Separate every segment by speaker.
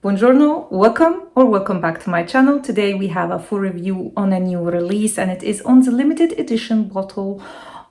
Speaker 1: Buongiorno, welcome back to my channel. Today we have a full review on a new release, and it is on the limited edition bottle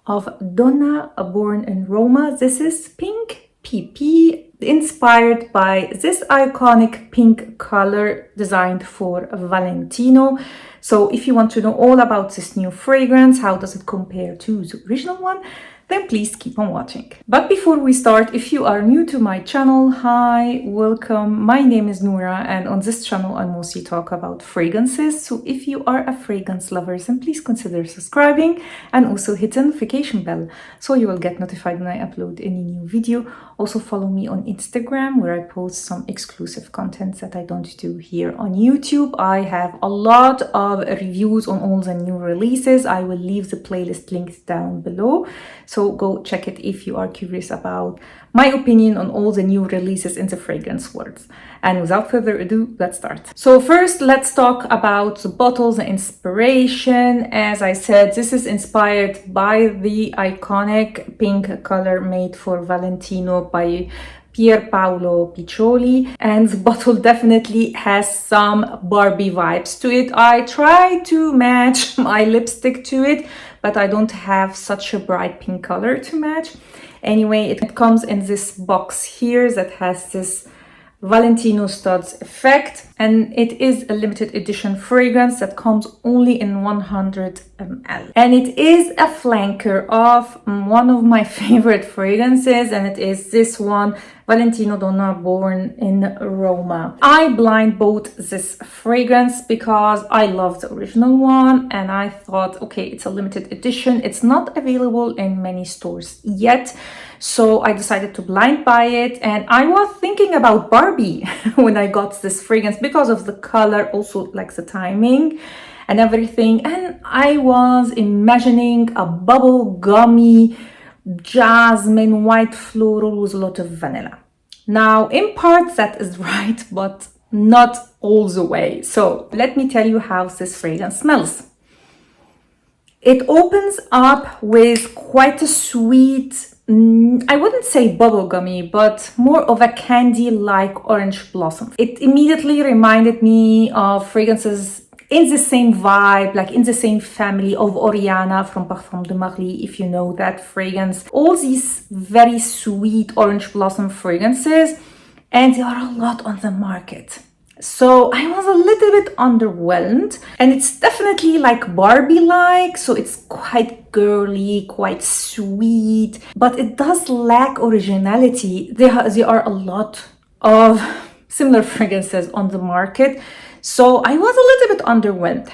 Speaker 1: of Donna born in Roma. This is Pink PP, inspired by this iconic pink color designed for Valentino. So if you want to know all about this new fragrance, how does it compare to the original one, then please keep on watching. But before we start, if you are new to my channel, hi, welcome. My name is Noura, and on this channel I mostly talk about fragrances. So if you are a fragrance lover, then please consider subscribing and also hit the notification bell so you will get notified when I upload any new video. Also follow me on Instagram, where I post some exclusive content that I don't do here on YouTube. I have a lot of reviews on all the new releases. I will leave the playlist linked down below, so go check it if you are curious about my opinion on all the new releases in the fragrance world. And without further ado, let's start. So first, let's talk about the bottle, the inspiration. As I said, this is inspired by the iconic pink color made for Valentino by Pierpaolo Piccioli, and the bottle definitely has some Barbie vibes to it. I try to match my lipstick to it, but I don't have such a bright pink color to match. Anyway, it comes in this box here that has this Valentino studs effect, and it is a limited edition fragrance that comes only in 100 ml. And it is a flanker of one of my favorite fragrances, and it is this one, Valentino Donna born in Roma. I blind bought this fragrance because I love the original one, and I thought, okay, it's a limited edition. It's not available in many stores yet, so I decided to blind buy it. And I was thinking about Barbie when I got this fragrance because of the color, also like the timing and everything. And I was imagining a bubble gummy jasmine white floral with a lot of vanilla. Now, in part that is right, but not all the way. So let me tell you how this fragrance smells. It opens up with quite a sweet, I wouldn't say bubblegummy, but more of a candy-like orange blossom. It immediately reminded me of fragrances in the same vibe, like in the same family of Oriana from Parfum de Marly, if you know that fragrance. All these very sweet orange blossom fragrances, and there are a lot on the market. So I was a little bit underwhelmed, and it's definitely like Barbie-like, so it's quite girly, quite sweet, but it does lack originality. There are a lot of similar fragrances on the market, so I was a little bit underwhelmed.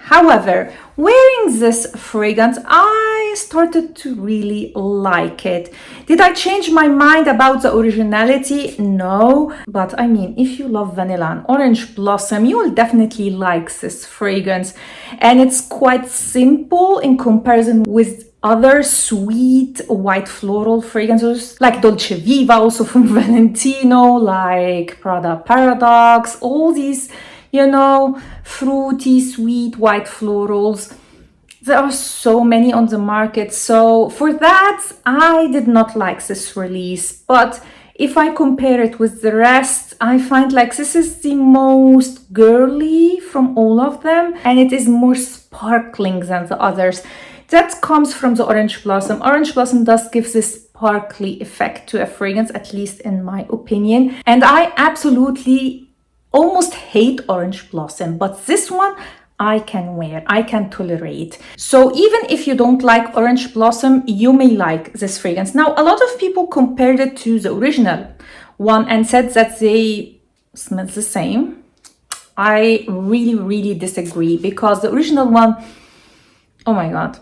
Speaker 1: However, wearing this fragrance, I started to really like it. Did I change my mind about the originality? No, but I mean, if you love vanilla and orange blossom, you will definitely like this fragrance. And it's quite simple in comparison with other sweet white floral fragrances like Dolce Viva, also from Valentino, like Prada Paradox, all these, you know, fruity, sweet, white florals. There are so many on the market. So for that, I did not like this release. But if I compare it with the rest, I find like this is the most girly from all of them. And it is more sparkling than the others. That comes from the orange blossom. Orange blossom does give this sparkly effect to a fragrance, at least in my opinion. And I absolutely almost hate orange blossom, but this one I can wear, I can tolerate. So even if you don't like orange blossom, you may like this fragrance. Now, a lot of people compared it to the original one and said that they smell the same. I really disagree, because the original one, oh my god,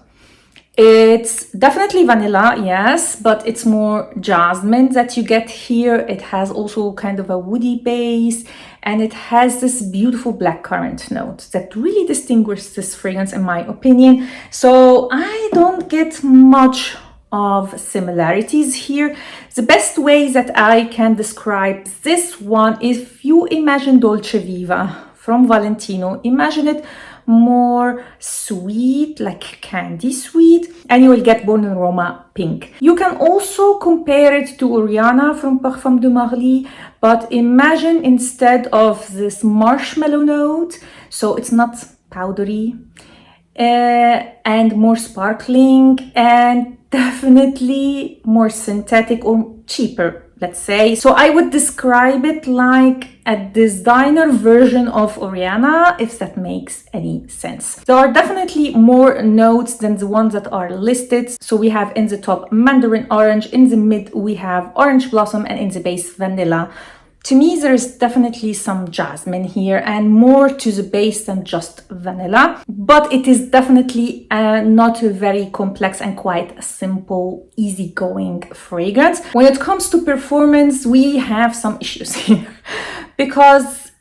Speaker 1: it's definitely vanilla, yes, but it's more jasmine that you get here. It has also kind of a woody base, and it has this beautiful blackcurrant note that really distinguishes this fragrance in my opinion. So I don't get much of similarities here. The best way that I can describe this one, if you imagine Dolce Viva from Valentino, imagine it more sweet, like candy sweet, and you will get Born in Roma pink. You can also compare it to Oriana from Parfum de Marly, but imagine instead of this marshmallow note, so it's not powdery, and more sparkling, and definitely more synthetic or cheaper, let's say. So I would describe it like a designer version of Oriana, if that makes any sense. There are definitely more notes than the ones that are listed. So we have in the top mandarin orange, in the mid we have orange blossom, and in the base vanilla. To me, there's definitely some jasmine here and more to the base than just vanilla, but it is definitely not a very complex and quite simple, easygoing fragrance. When it comes to performance, we have some issues here because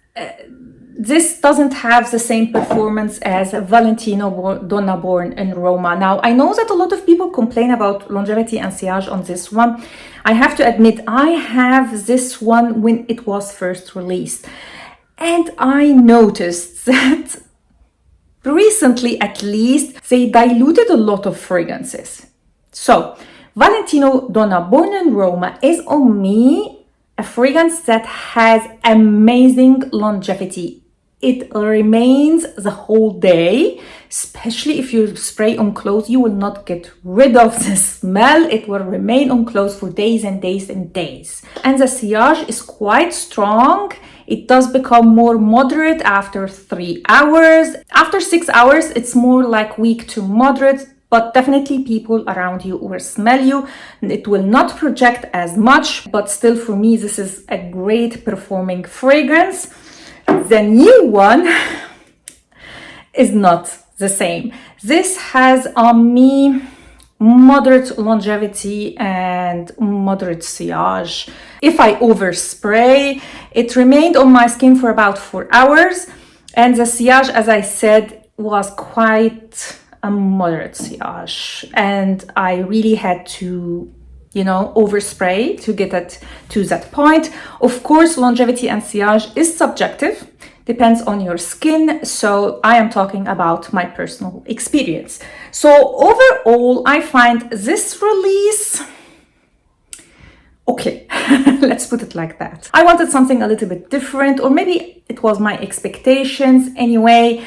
Speaker 1: this doesn't have the same performance as Valentino Donna Born in Roma. Now, I know that a lot of people complain about longevity and sillage on this one. I have to admit, I have this one when it was first released. And I noticed that recently, at least, they diluted a lot of fragrances. So, Valentino Donna Born in Roma is on me a fragrance that has amazing longevity. It remains the whole day, especially if you spray on clothes. You will not get rid of the smell. It will remain on clothes for days and days and days. And the sillage is quite strong. It does become more moderate after 3 hours. After 6 hours, it's more like weak to moderate, but definitely people around you will smell you. It will not project as much, but still for me, this is a great performing fragrance. The new one is not the same. This has on me moderate longevity and moderate sillage. If I overspray, it remained on my skin for about 4 hours, and the sillage, as I said, was quite a moderate sillage, and I really had to overspray to get it to that point. Of course, longevity and sillage is subjective, depends on your skin. So I am talking about my personal experience. So overall, I find this release okay. Let's put it like that. I wanted something a little bit different, or maybe it was my expectations. Anyway,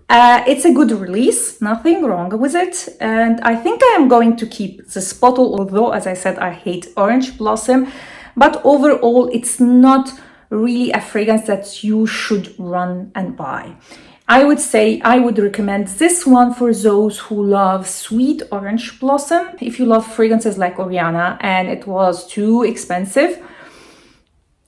Speaker 1: it's a good release, nothing wrong with it, and I think I am going to keep this bottle, although, as I said, I hate orange blossom, but overall it's not really a fragrance that you should run and buy. I would say I would recommend this one for those who love sweet orange blossom. If you love fragrances like Oriana and it was too expensive,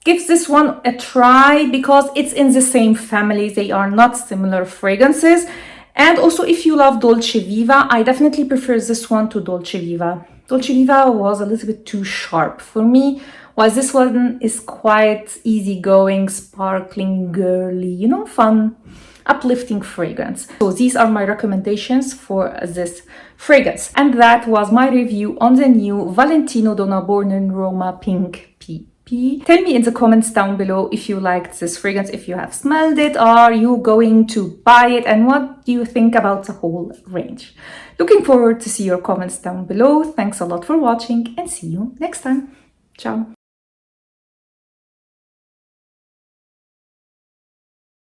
Speaker 1: give this one a try because it's in the same family. They are not similar fragrances. And also, if you love Dolce Viva, I definitely prefer this one to Dolce Viva. Dolce Viva was a little bit too sharp for me, while this one is quite easygoing, sparkling, girly, fun, uplifting fragrance. So these are my recommendations for this fragrance. And that was my review on the new Valentino Donnaborninroma Pink PP. Tell me in the comments down below if you liked this fragrance, if you have smelled it, are you going to buy it, and what do you think about the whole range? Looking forward to see your comments down below. Thanks a lot for watching and see you next time. Ciao.